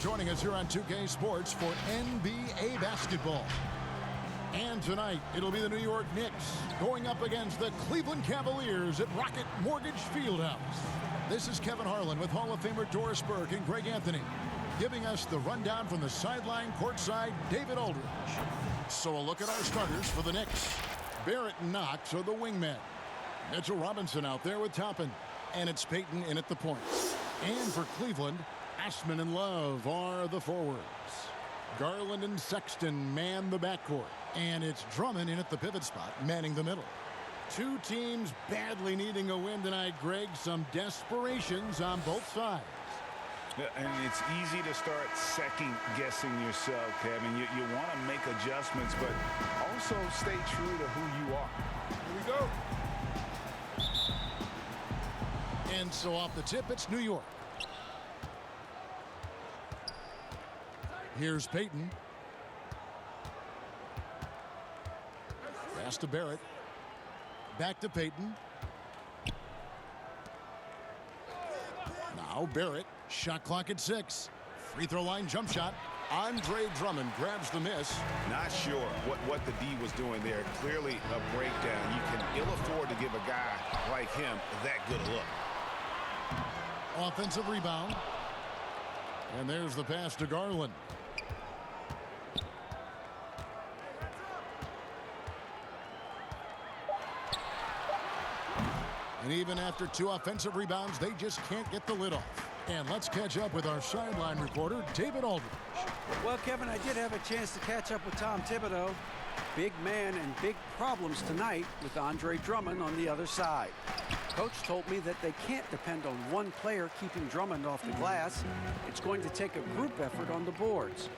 Joining us here on 2K Sports for NBA basketball. And tonight, it'll be the New York Knicks going up against the Cleveland Cavaliers at Rocket Mortgage Fieldhouse. This is Kevin Harlan with Hall of Famer Doris Burke and Greg Anthony, giving us the rundown from the sideline courtside, David Aldridge. So a look at our starters for the Knicks. Barrett and Knox are the wingmen. Mitchell Robinson out there with Toppin. And it's Payton in at the point. And for Cleveland, Ashman and Love are the forwards. Garland and Sexton man the backcourt. And it's Drummond in at the pivot spot, manning the middle. Two teams badly needing a win tonight, Greg. Some desperations on both sides. And it's easy to start second-guessing yourself, Kevin. You want to make adjustments, but also stay true to who you are. Here we go. And so off the tip, it's New York. Here's Payton. Pass to Barrett. Back to Payton. Now Barrett. Shot clock at 6. Free throw line jump shot. Andre Drummond grabs the miss. Not sure what the D was doing there. Clearly a breakdown. You can ill afford to give a guy like him that good a look. Offensive rebound. And there's the pass to Garland. And even after 2 offensive rebounds, they just can't get the lid off. And let's catch up with our sideline reporter, David Aldridge. Well, Kevin, I did have a chance to catch up with Tom Thibodeau. Big man and big problems tonight with Andre Drummond on the other side. Coach told me that they can't depend on one player keeping Drummond off the glass. It's going to take a group effort on the boards.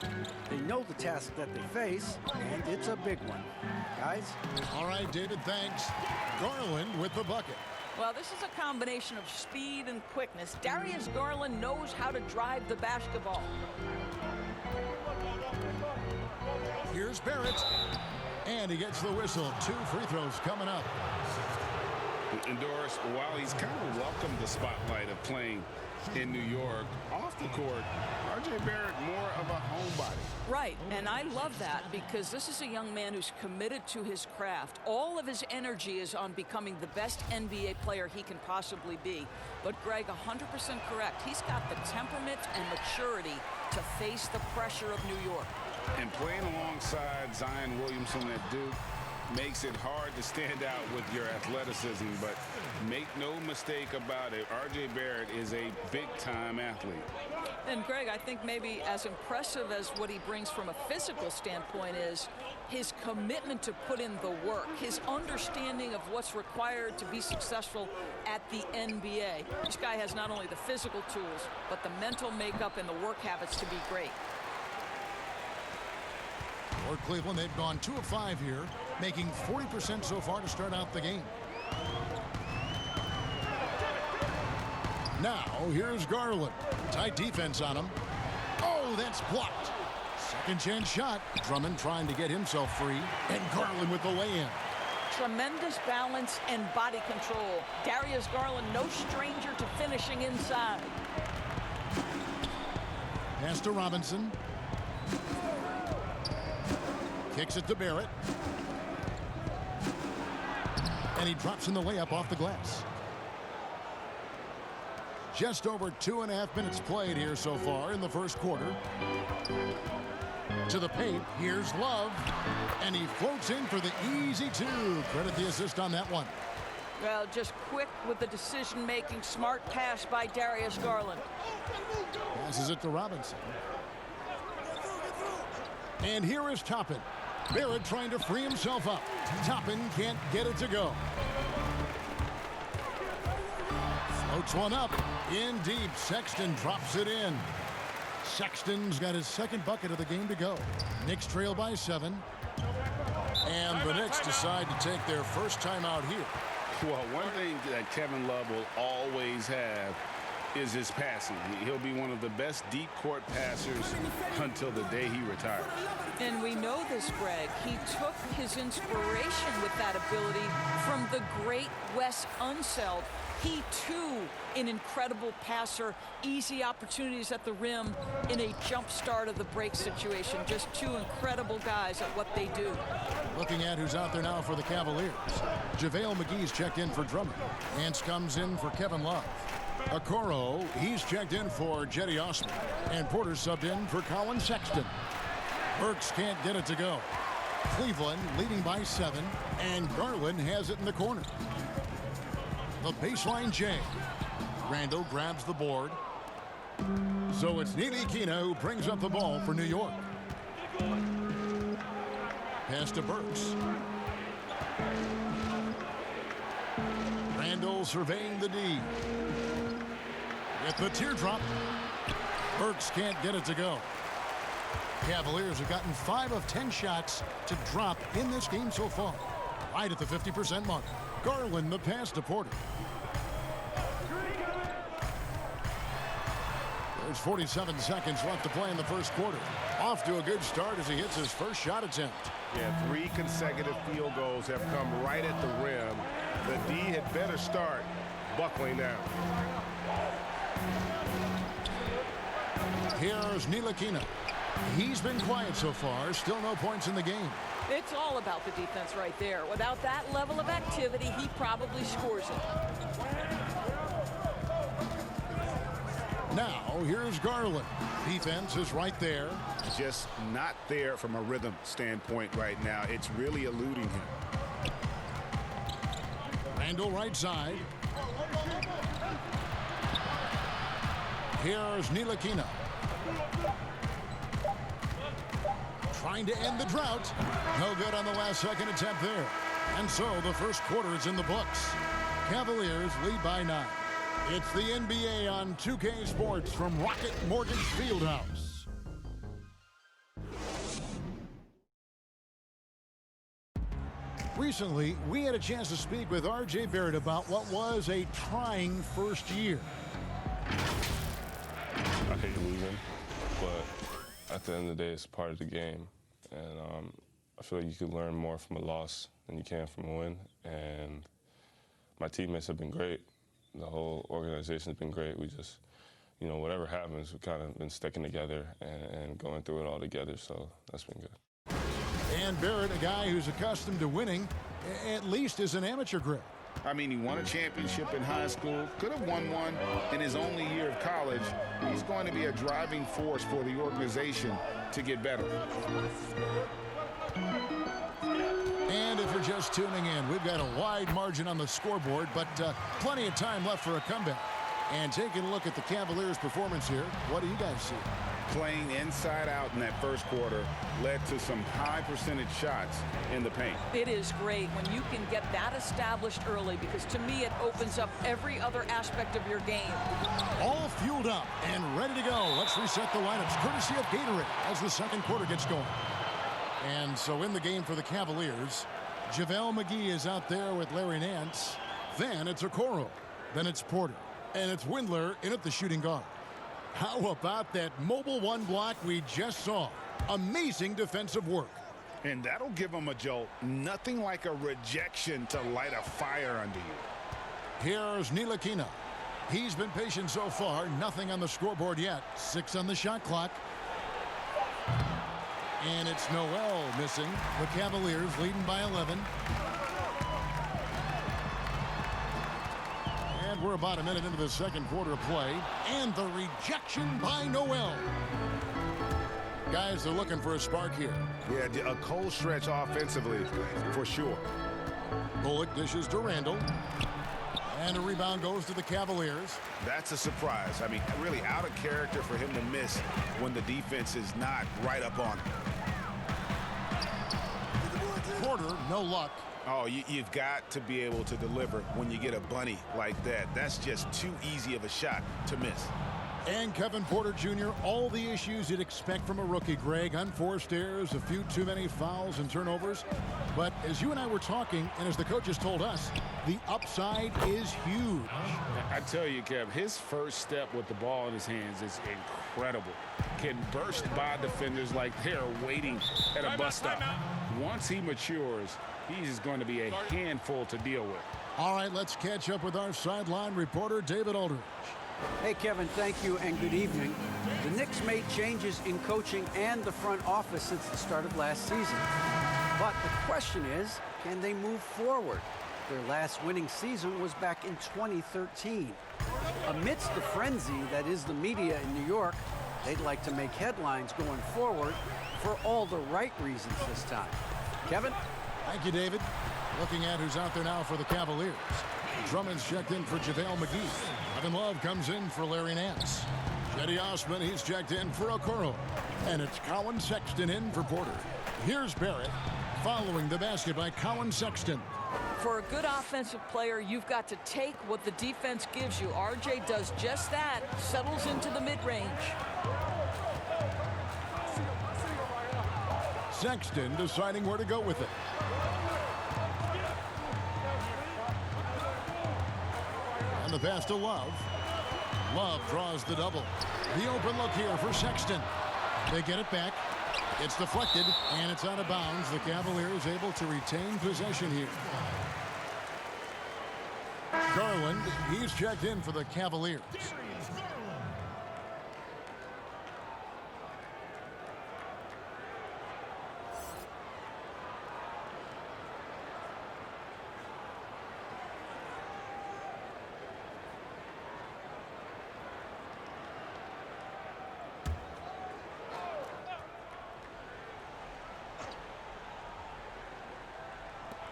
They know the task that they face, and it's a big one. Guys? All right, David, thanks. Garland with the bucket. Well, this is a combination of speed and quickness. Darius Garland knows how to drive the basketball. Here's Barrett. And he gets the whistle. 2 free throws coming up. And Doris, while he's kind of welcomed the spotlight of playing in New York, off the court, R.J. Barrett more of a homebody. Right, and I love that because this is a young man who's committed to his craft. All of his energy is on becoming the best NBA player he can possibly be. But Greg, 100% correct. He's got the temperament and maturity to face the pressure of New York. And playing alongside Zion Williamson at Duke makes it hard to stand out with your athleticism, but make no mistake about it, R.J. Barrett is a big-time athlete. And Greg, I think maybe as impressive as what he brings from a physical standpoint is his commitment to put in the work, his understanding of what's required to be successful at the NBA. This guy has not only the physical tools, but the mental makeup and the work habits to be great. For Cleveland, they've gone 2 of 5 here, making 40% so far to start out the game. Now, here's Garland. Tight defense on him. Oh, that's blocked. Second chance shot. Drummond trying to get himself free. And Garland with the lay-in. Tremendous balance and body control. Darius Garland, no stranger to finishing inside. Pass to Robinson. Kicks it to Barrett. And he drops in the layup off the glass. Just over 2.5 minutes played here so far in the first quarter. To the paint, here's Love. And he floats in for the easy 2. Credit the assist on that one. Well, just quick with the decision-making, smart pass by Darius Garland. Passes it to Robinson. And here is Toppin. Barrett trying to free himself up. Toppin can't get it to go. Floats one up. In deep. Sexton drops it in. Sexton's got his second bucket of the game to go. Knicks trail by 7. And the Knicks decide to take their first timeout here. Well, one thing that Kevin Love will always have is his passing. He'll be one of the best deep court passers until the day he retires. And we know this, Greg. He took his inspiration with that ability from the great Wes Unseld. He, too, an incredible passer, easy opportunities at the rim in a jump start of the break situation. Just two incredible guys at what they do. Looking at who's out there now for the Cavaliers. JaVale McGee's checked in for Drummond. Nance comes in for Kevin Love. Okoro, he's checked in for Jetty Osman. And Porter subbed in for Colin Sexton. Burks can't get it to go. Cleveland leading by 7, and Garland has it in the corner. The baseline J. Randall grabs the board. So it's Ntilikina who brings up the ball for New York. Pass to Burks. Randall surveying the D. With the teardrop. Burks can't get it to go. Cavaliers have gotten 5 of 10 shots to drop in this game so far. Right at the 50% mark. Garland the pass to Porter. There's 47 seconds left to play in the first quarter. Off to a good start as he hits his first shot attempt. Yeah, 3 consecutive field goals have come right at the rim. The D had better start buckling down. Here's Ntilikina. He's been quiet so far. Still no points in the game. It's all about the defense right there. Without that level of activity, he probably scores it. Now, here's Garland. Defense is right there. Just not there from a rhythm standpoint right now. It's really eluding him. Randall right side. Here's Ntilikina. Trying to end the drought. No good on the last second attempt there. And so the first quarter is in the books. Cavaliers lead by 9. It's the NBA on 2K Sports from Rocket Mortgage Fieldhouse. Recently, we had a chance to speak with R.J. Barrett about what was a trying first year. I hate losing, but at the end of the day, it's part of the game. And I feel like you could learn more from a loss than you can from a win. And my teammates have been great. The whole organization has been great. We just, you know, whatever happens, we've kind of been sticking together and going through it all together, so that's been good. And Barrett, a guy who's accustomed to winning, at least as an amateur grade. I mean, he won a championship in high school, could have won one in his only year of college. He's going to be a driving force for the organization to get better. And if you're just tuning in, we've got a wide margin on the scoreboard, but plenty of time left for a comeback. And taking a look at the Cavaliers' performance here, what do you guys see? Playing inside out in that first quarter led to some high percentage shots in the paint. It is great when you can get that established early, because to me it opens up every other aspect of your game. All fueled up and ready to go. Let's reset the lineups courtesy of Gatorade as the second quarter gets going. And so in the game for the Cavaliers, JaVale McGee is out there with Larry Nance. Then it's Okoro. Then it's Porter. And it's Windler in at the shooting guard. How about that mobile one block we just saw? Amazing defensive work. And that'll give him a jolt. Nothing like a rejection to light a fire under you. Here's Ntilikina. He's been patient so far. Nothing on the scoreboard yet. 6 on the shot clock. And it's Noel missing. The Cavaliers leading by 11. And we're about a minute into the second quarter of play. And the rejection by Noel. Guys, they're looking for a spark here. Yeah, a cold stretch offensively, for sure. Bullock dishes to Randall. And a rebound goes to the Cavaliers. That's a surprise. I mean, really out of character for him to miss when the defense is not right up on him. Porter, no luck. Oh, you've got to be able to deliver when you get a bunny like that. That's just too easy of a shot to miss. And Kevin Porter Jr., all the issues you'd expect from a rookie, Greg. Unforced errors, a few too many fouls and turnovers. But as you and I were talking, and as the coaches told us, the upside is huge. I tell you, Kev, his first step with the ball in his hands is incredible. Can burst by defenders like they're waiting at a bus stop. Once he matures, he's going to be a handful to deal with. All right, let's catch up with our sideline reporter, David Aldridge. Hey, Kevin, thank you and good evening. The Knicks made changes in coaching and the front office since the start of last season. But the question is, can they move forward? Their last winning season was back in 2013. Amidst the frenzy that is the media in New York, they'd like to make headlines going forward for all the right reasons this time. Kevin? Thank you, David. Looking at who's out there now for the Cavaliers. Drummond's checked in for JaVale McGee. Kevin Love comes in for Larry Nance. Cedi Osman, he's checked in for Okoro. And it's Colin Sexton in for Porter. Here's Barrett following the basket by Colin Sexton. For a good offensive player, you've got to take what the defense gives you. RJ does just that, settles into the mid-range. Sexton deciding where to go with it. And the pass to Love. Love draws the double. The open look here for Sexton. They get it back. It's deflected, and it's out of bounds. The Cavaliers able to retain possession here. Garland, he's checked in for the Cavaliers.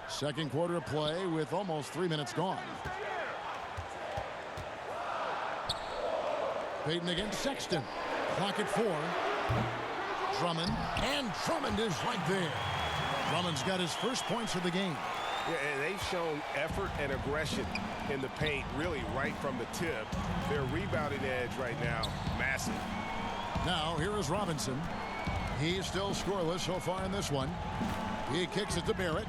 Second quarter of play with almost 3 minutes gone. Payton against Sexton. Clock at 4. Drummond. And Drummond is right there. Drummond's got his first points of the game. Yeah, and they've shown effort and aggression in the paint, really right from the tip. Their rebounding edge right now, massive. Now, here is Robinson. He's still scoreless so far in this one. He kicks it to Barrett.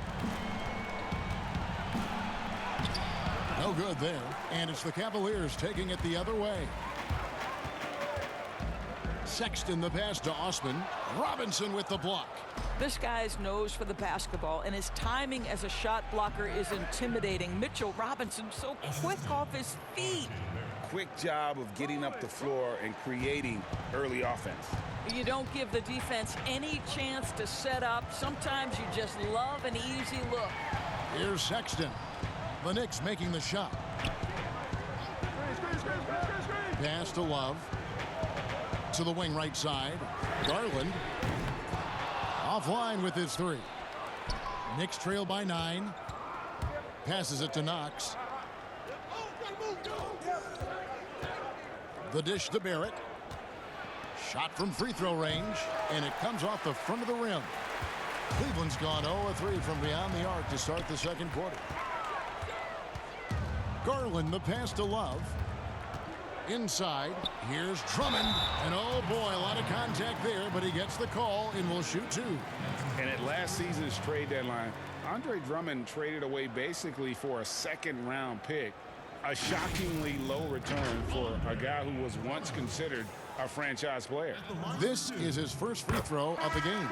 No good there. And it's the Cavaliers taking it the other way. Sexton the pass to Osman. Robinson with the block. This guy's nose for the basketball, and his timing as a shot blocker is intimidating. Mitchell Robinson so quick off his feet. Quick job of getting up the floor and creating early offense. You don't give the defense any chance to set up. Sometimes you just love an easy look. Here's Sexton. The Knicks making the shot. Pass to Love. To the wing right side. Garland. Offline with his 3. Knicks trail by 9. Passes it to Knox. The dish to Barrett. Shot from free throw range. And it comes off the front of the rim. Cleveland's gone 0-3 from beyond the arc to start the second quarter. Garland the pass to Love. Inside, here's Drummond. And oh boy, a lot of contact there, but he gets the call and will shoot 2. And at last season's trade deadline, Andre Drummond traded away basically for a second-round pick. A shockingly low return for a guy who was once considered a franchise player. This is his first free throw of the game.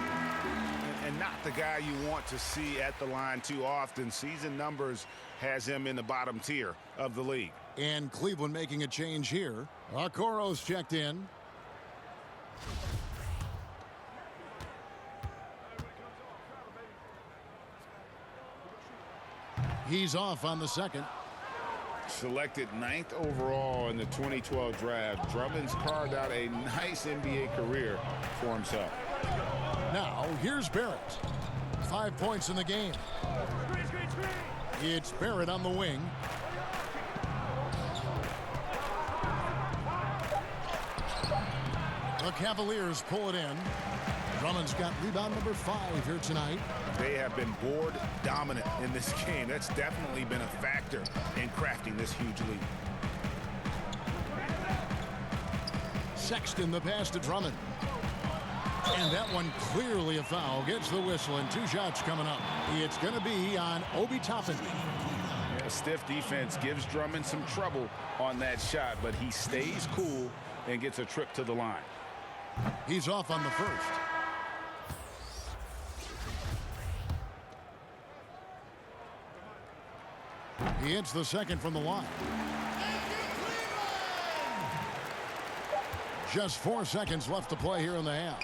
And not the guy you want to see at the line too often. Season numbers has him in the bottom tier of the league. And Cleveland making a change here. Okoro's checked in. He's off on the second. Selected 9th overall in the 2012 draft, Drummond's carved out a nice NBA career for himself. Now, here's Barrett. 5 points in the game. It's Barrett on the wing. The Cavaliers pull it in. Drummond's got rebound number 5 here tonight. They have been board dominant in this game. That's definitely been a factor in crafting this huge lead. Sexton the pass to Drummond. And that one clearly a foul. Gets the whistle and 2 shots coming up. It's going to be on Obi Toppin. A stiff defense gives Drummond some trouble on that shot, but he stays cool and gets a trip to the line. He's off on the first. He hits the second from the line. Just 4 seconds left to play here in the half.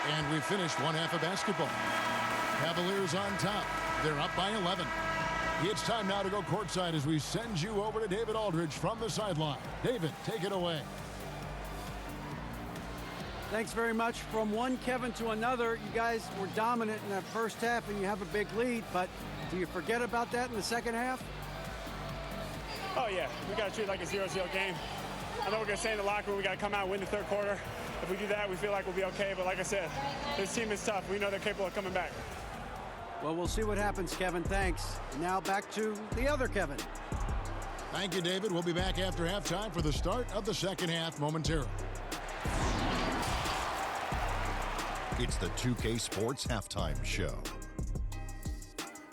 And we finished one half of basketball. Cavaliers on top. They're up by 11. It's time now to go courtside as we send you over to David Aldridge from the sideline. David, take it away. Thanks very much. From one Kevin to another, you guys were dominant in that first half and you have a big lead, but do you forget about that in the second half? Oh, yeah. We got to treat it like a 0-0 game. I know we're going to stay in the locker room. We got to come out and win the third quarter. If we do that, we feel like we'll be okay. But like I said, this team is tough. We know they're capable of coming back. Well, we'll see what happens, Kevin. Thanks. Now back to the other Kevin. Thank you, David. We'll be back after halftime for the start of the second half momentarily. It's the 2K Sports Halftime Show.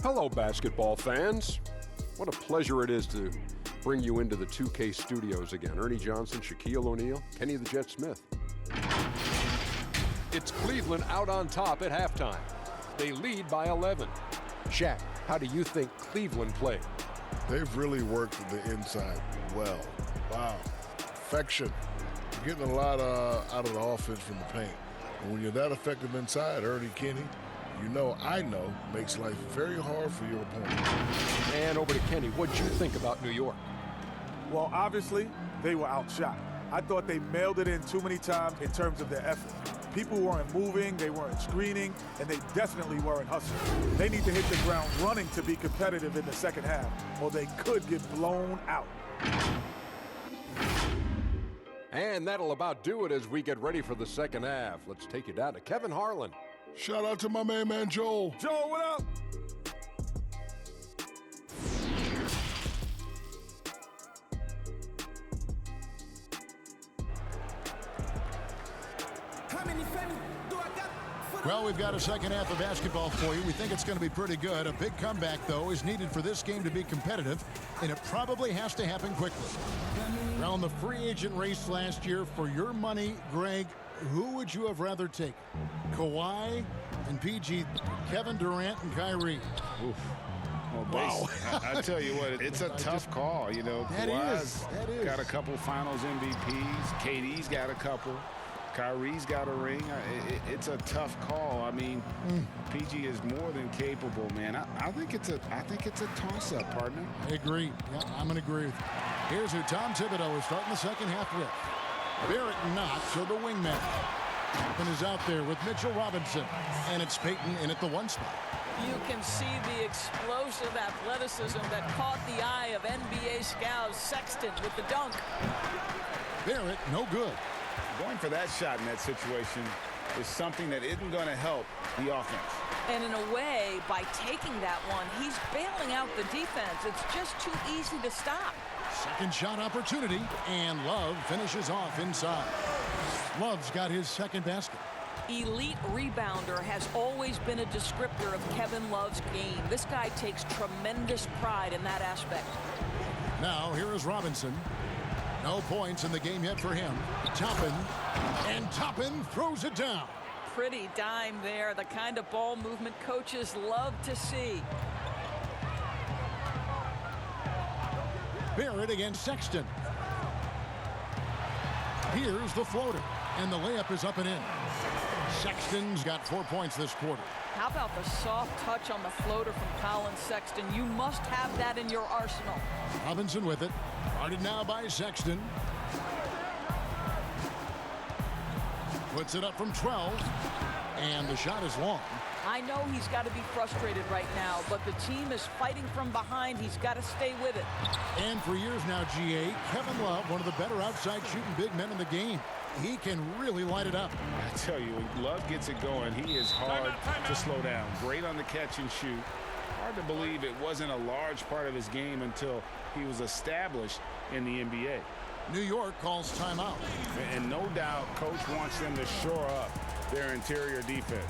Hello, basketball fans. What a pleasure it is to bring you into the 2K studios again. Ernie Johnson, Shaquille O'Neal, Kenny the Jet Smith. It's Cleveland out on top at halftime. They lead by 11. Shaq, how do you think Cleveland played? They've really worked the inside well. Wow. Perfection. You're getting a lot out of the offense from the paint. And when you're that effective inside, Ernie, Kenny, I know, makes life very hard for your opponent. And over to Kenny, what'd you think about New York? Well, obviously, they were outshot. I thought they mailed it in too many times in terms of their effort. People weren't moving, they weren't screening, and they definitely weren't hustling. They need to hit the ground running to be competitive in the second half, or they could get blown out. And that'll about do it as we get ready for the second half. Let's take you down to Kevin Harlan. Shout out to my main man, Joel. Joel, what up? Well, we've got a second half of basketball for you. We think it's going to be pretty good. A big comeback, though, is needed for this game to be competitive, and it probably has to happen quickly. Around the free agent race last year, for your money, Greg, who would you have rather take? Kawhi and PG, Kevin Durant and Kyrie. Oof. Well, wow. I tell you what, it's a tough call. That Kawhi's is. got a couple finals MVPs. KD's got a couple. Kyrie's got a ring. It's a tough call. I mean, PG is more than capable, man. I think it's a toss-up, partner. I agree. Yeah, I'm going to agree with you. Here's who Tom Thibodeau is starting the second half with. Barrett not, so the wingman. Toppin is out there with Mitchell Robinson, and it's Peyton in at the 1 spot. You can see the explosive athleticism that caught the eye of NBA scouts. Sexton with the dunk. Barrett, no good. Going for that shot in that situation is something that isn't going to help the offense. And in a way, by taking that one, he's bailing out the defense. It's just too easy to stop. Second shot opportunity, and Love finishes off inside. Love's got his second basket. Elite rebounder has always been a descriptor of Kevin Love's game. This guy takes tremendous pride in that aspect. Now, here is Robinson. No points in the game yet for him. Toppin, and Toppin throws it down. Pretty dime there, the kind of ball movement coaches love to see. Barrett against Sexton. Here's the floater, and the layup is up and in. Sexton's got 4 points this quarter. How about the soft touch on the floater from Colin Sexton? You must have that in your arsenal. Robinson with it. Guarded now by Sexton. Puts it up from 12. And the shot is long. I know he's got to be frustrated right now, but the team is fighting from behind. He's got to stay with it. And for years now, GA, Kevin Love, one of the better outside shooting big men in the game. He can really light it up. I tell you, when Love gets it going, he is hard to slow down. Great on the catch and shoot. Hard to believe it wasn't a large part of his game until he was established in the NBA. New York calls timeout. And no doubt, coach wants them to shore up their interior defense.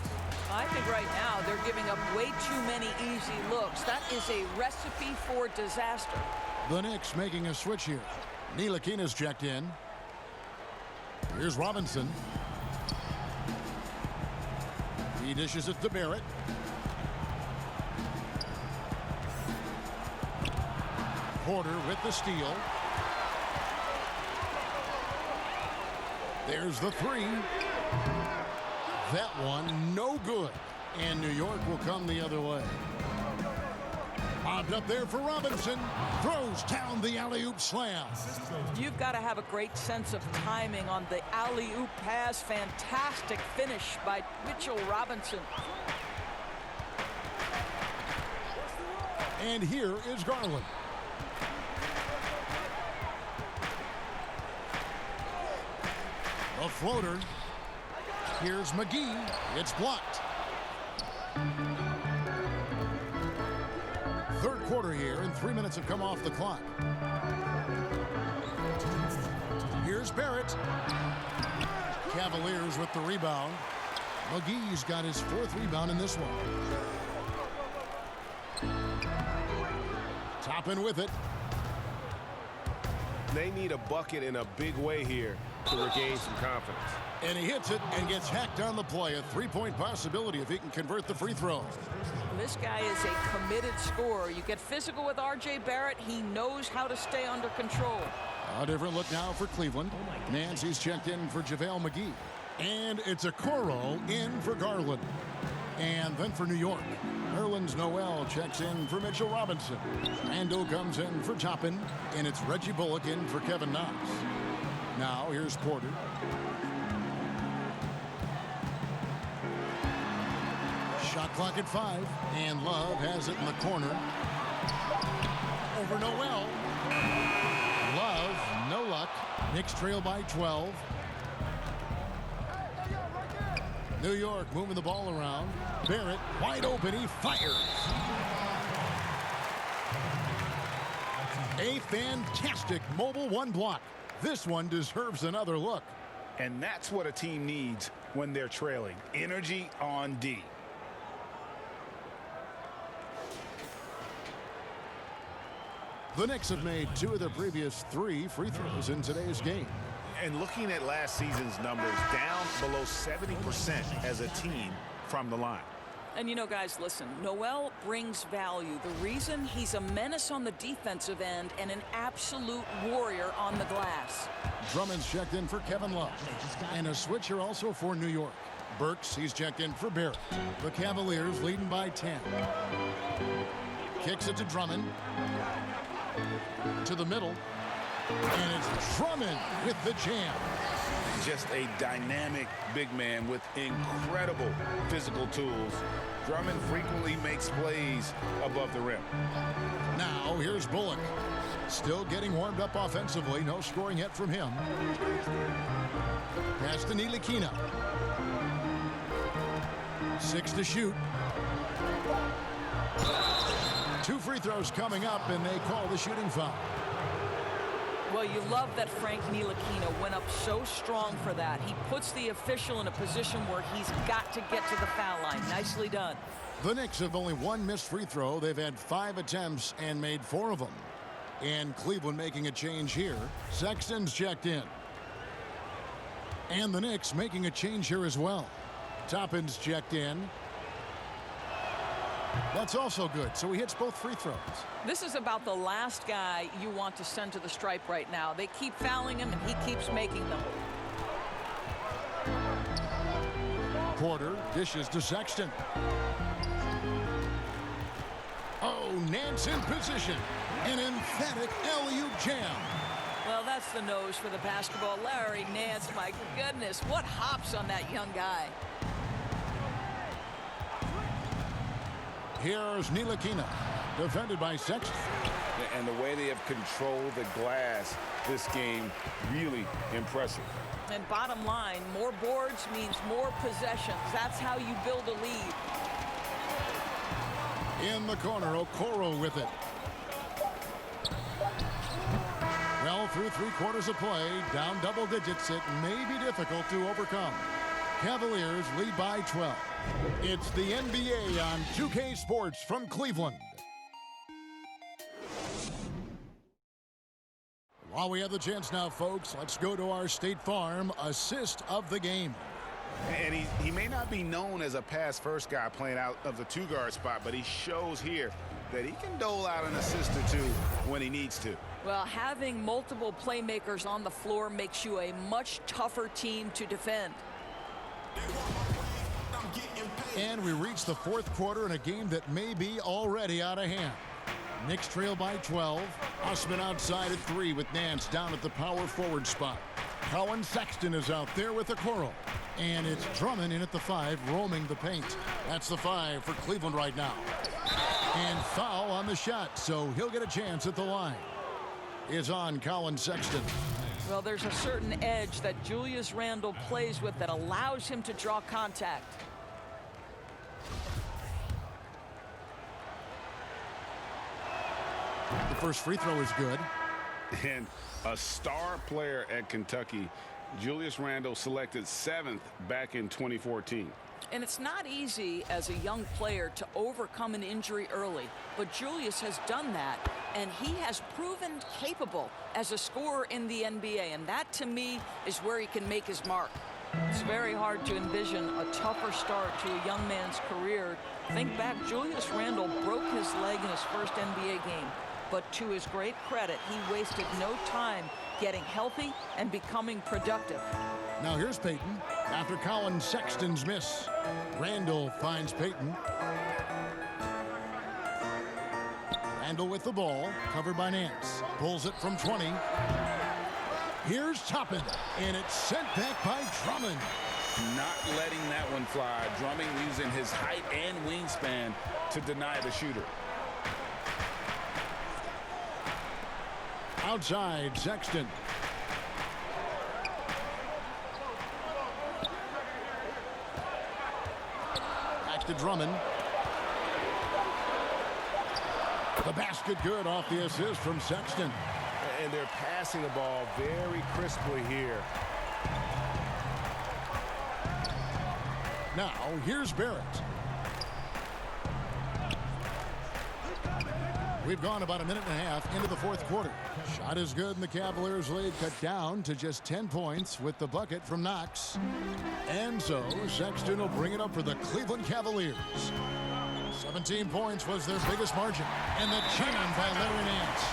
I think right now they're giving up way too many easy looks. That is a recipe for disaster. The Knicks making a switch here. Ntilikina's checked in. Here's Robinson. He dishes it to Barrett. Porter with the steal. There's the three. That one no good. And New York will come the other way. Bobbed up there for Robinson. Throws down the alley-oop slam. You've got to have a great sense of timing on the alley-oop pass. Fantastic finish by Mitchell Robinson. And here is Garland. A floater. Here's McGee. It's blocked. Third quarter here, and 3 minutes have come off the clock. Here's Barrett. Cavaliers with the rebound. McGee's got his 4th rebound in this one. Toppin with it. They need a bucket in a big way here to regain some confidence. And he hits it and gets hacked on the play. A 3-point possibility if he can convert the free throw. This guy is a committed scorer. You get physical with R.J. Barrett. He knows how to stay under control. A different look now for Cleveland. Nancy's checked in for JaVale McGee. And it's a Coro in for Garland. And then for New York, Nerlens Noel checks in for Mitchell Robinson. Randall comes in for Toppin. And it's Reggie Bullock in for Kevin Knox. Now here's Porter. Shot clock at 5, and Love has it in the corner. Over Noel. Love, no luck. Knicks trail by 12. New York moving the ball around. Barrett wide open, he fires. A fantastic mobile one block. This one deserves another look. And that's what a team needs when they're trailing. Energy on D. The Knicks have made 2 of their previous 3 free throws in today's game. And looking at last season's numbers, down below 70% as a team from the line. And you know, guys, listen, Noel brings value. The reason he's a menace on the defensive end and an absolute warrior on the glass. Drummond's checked in for Kevin Love. And a switcher also for New York. Burks, he's checked in for Barrett. The Cavaliers leading by 10. Kicks it to Drummond. To the middle. And it's Drummond with the jam. Just a dynamic big man with incredible physical tools. Drummond frequently makes plays above the rim. Now here's Bullock. Still getting warmed up offensively. No scoring yet from him. Pass to Ntilikina. 6 to shoot. 2 free throws coming up, and they call the shooting foul. Well, you love that Frank Ntilikina went up so strong for that. He puts the official in a position where he's got to get to the foul line. Nicely done. The Knicks have only 1 missed free throw. They've had 5 attempts and made 4 of them. And Cleveland making a change here. Sexton's checked in. And the Knicks making a change here as well. Toppin's checked in. That's also good, so he hits both free throws. This is about the last guy you want to send to the stripe right now. They keep fouling him, and he keeps making them. Porter dishes to Sexton. Oh, Nance in position. An emphatic alley-oop jam. Well, that's the nose for the basketball. Larry Nance, my goodness, what hops on that young guy. Here's Ntilikina, defended by Sexton. And the way they have controlled the glass this game, really impressive. And bottom line, more boards means more possessions. That's how you build a lead. In the corner, Okoro with it. Well, through 3/4 of play, down double digits. It may be difficult to overcome. Cavaliers lead by 12. It's the NBA on 2K Sports from Cleveland. While we have the chance now, folks, let's go to our State Farm assist of the game. And he may not be known as a pass-first guy playing out of the two-guard spot, but he shows here that he can dole out an assist or two when he needs to. Well, having multiple playmakers on the floor makes you a much tougher team to defend. And we reach the 4th quarter in a game that may be already out of hand. Knicks trail by 12. Usman outside at 3 with Nance down at the power forward spot. Colin Sexton is out there with a quarrel. And it's Drummond in at the 5, roaming the paint. That's the 5 for Cleveland right now. And foul on the shot, so he'll get a chance at the line. Is on Colin Sexton. Well, there's a certain edge that Julius Randle plays with that allows him to draw contact. The first free throw is good. And a star player at Kentucky, Julius Randle, selected 7th back in 2014. And it's not easy as a young player to overcome an injury early, but Julius has done that, and he has proven capable as a scorer in the NBA, and that to me is where he can make his mark. It's very hard to envision a tougher start to a young man's career. Think back, Julius Randle broke his leg in his first NBA game, but to his great credit, he wasted no time getting healthy and becoming productive. Now here's Payton after Colin Sexton's miss. Randle finds Payton. Randle with the ball, covered by Nance. Pulls it from 20. Here's Toppin, and it's sent back by Drummond. Not letting that one fly. Drummond using his height and wingspan to deny the shooter. Outside, Sexton. Back to Drummond. The basket good off the assist from Sexton. And they're passing the ball very crisply here. Now, here's Barrett. We've gone about a minute and a half into the 4th quarter. Shot is good, and the Cavaliers lead cut down to just 10 points with the bucket from Knox. And so, Sexton will bring it up for the Cleveland Cavaliers. 17 points was their biggest margin. And the jam by Larry Nance.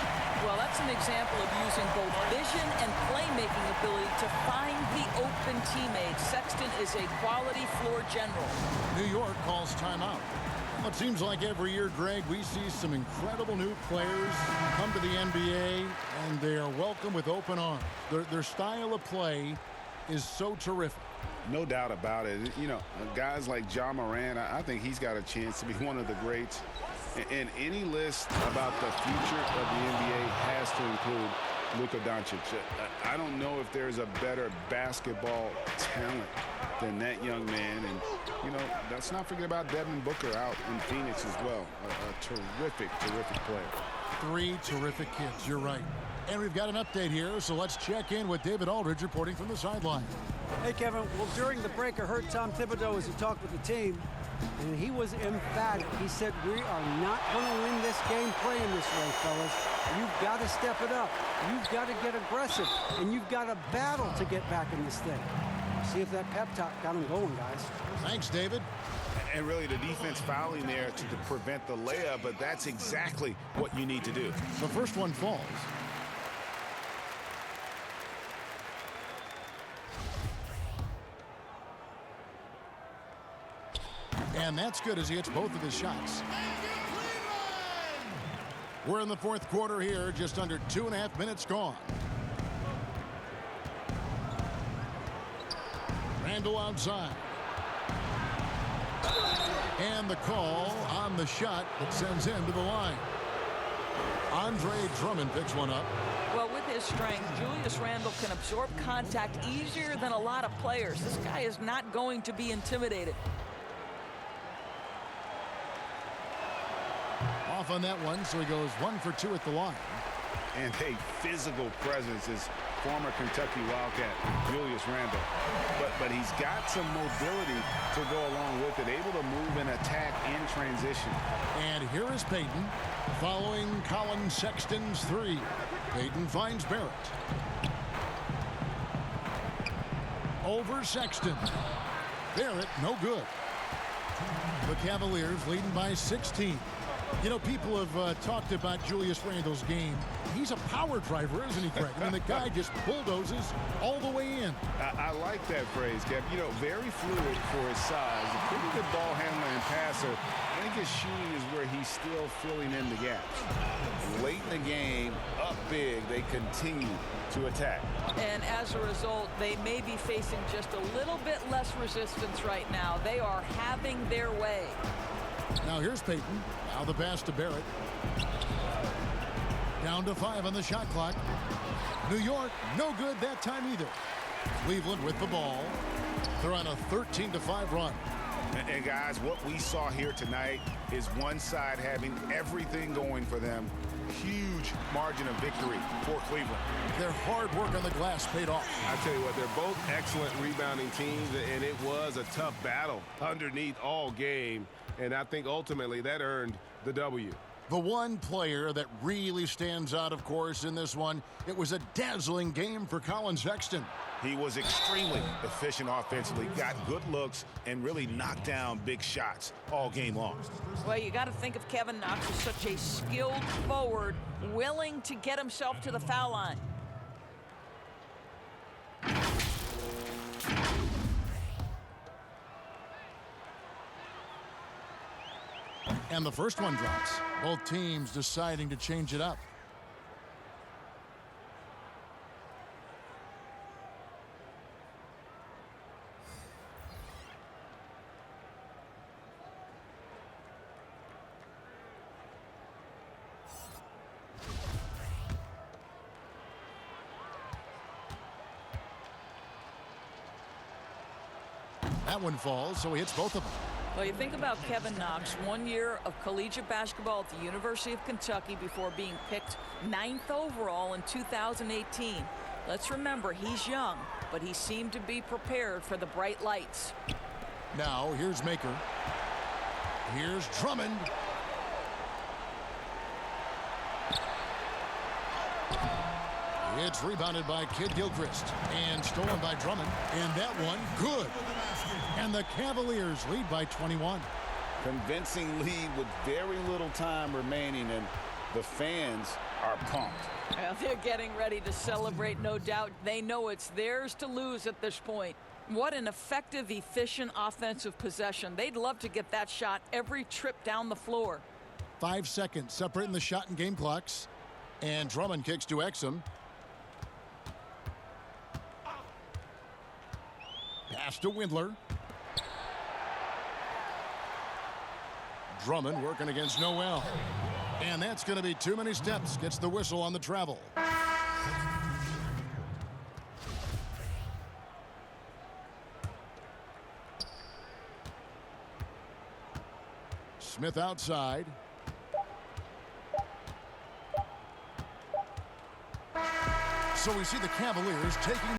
Well, that's an example of using both vision and playmaking ability to find the open teammates. Sexton is a quality floor general. New York calls timeout. Well, it seems like every year, Greg, we see some incredible new players come to the NBA, and they are welcome with open arms. Their style of play is so terrific. No doubt about it. You know, guys like Ja Morant, I think he's got a chance to be one of the greats. And any list about the future of the NBA has to include Luka Doncic. I don't know if there's a better basketball talent than that young man. And, you know, let's not forget about Devin Booker out in Phoenix as well. A terrific, terrific player. 3 terrific kids, you're right. And we've got an update here, so let's check in with David Aldridge reporting from the sideline. Hey, Kevin. Well, during the break, I heard Tom Thibodeau as he talked with the team, and he was emphatic. He said, we are not going to win this game playing this way, fellas. You've got to step it up. You've got to get aggressive, and you've got to battle to get back in this thing. See if that pep talk got them going, guys. Thanks, David. And really the defense fouling there to prevent the layup, but that's exactly what you need to do. The first one falls. And that's good as he hits both of his shots. We're in the 4th quarter here, just under 2.5 minutes gone. Randle outside. And the call on the shot that sends him to the line. Andre Drummond picks one up. Well, with his strength, Julius Randle can absorb contact easier than a lot of players. This guy is not going to be intimidated. Off on that one, so he goes 1 for 2 at the line. and a physical presence is former Kentucky Wildcat Julius Randle. But he's got some mobility to go along with it, able to move and attack in transition. And here is Payton following Colin Sexton's three. Payton finds Barrett. Over Sexton. Barrett, no good. The Cavaliers leading by 16. You know, people have talked about Julius Randle's game. He's a power driver, isn't he, Craig? I mean, the guy just bulldozes all the way in. I like that phrase, Kev. You know, very fluid for his size. A pretty good ball handler and passer. I think his shooting is where he's still filling in the gaps. Late in the game, up big, they continue to attack. And as a result, they may be facing just a little bit less resistance right now. They are having their way. Now here's Payton. Now the pass to Barrett. Down to 5 on the shot clock. New York, no good that time either. Cleveland with the ball. They're on a 13-5 run. And guys, what we saw here tonight is one side having everything going for them. Huge margin of victory for Cleveland. Their hard work on the glass paid off. I tell you what, they're both excellent rebounding teams, and it was a tough battle underneath all game. And I think ultimately that earned the W. The one player that really stands out, of course, in this one, it was a dazzling game for Colin Sexton. He was extremely efficient offensively, got good looks, and really knocked down big shots all game long. Well, you got to think of Kevin Knox as such a skilled forward, willing to get himself to the foul line. And the first one drops. Both teams deciding to change it up. That one falls, so he hits both of them. Well, you think about Kevin Knox, 1 year of collegiate basketball at the University of Kentucky before being picked 9th overall in 2018. Let's remember, he's young, but he seemed to be prepared for the bright lights. Now, here's Maker. Here's Drummond. It's rebounded by Kid Gilchrist and stolen by Drummond. And that one, good. And the Cavaliers lead by 21. Convincing lead with very little time remaining, and the fans are pumped. Well, they're getting ready to celebrate, no doubt. They know it's theirs to lose at this point. What an effective, efficient offensive possession. They'd love to get that shot every trip down the floor. 5 seconds separating the shot and game clocks. And Drummond kicks to Exum. Pass to Windler. Drummond working against Noel. And that's going to be too many steps. Gets the whistle on the travel. Smith outside. So we see the Cavaliers taking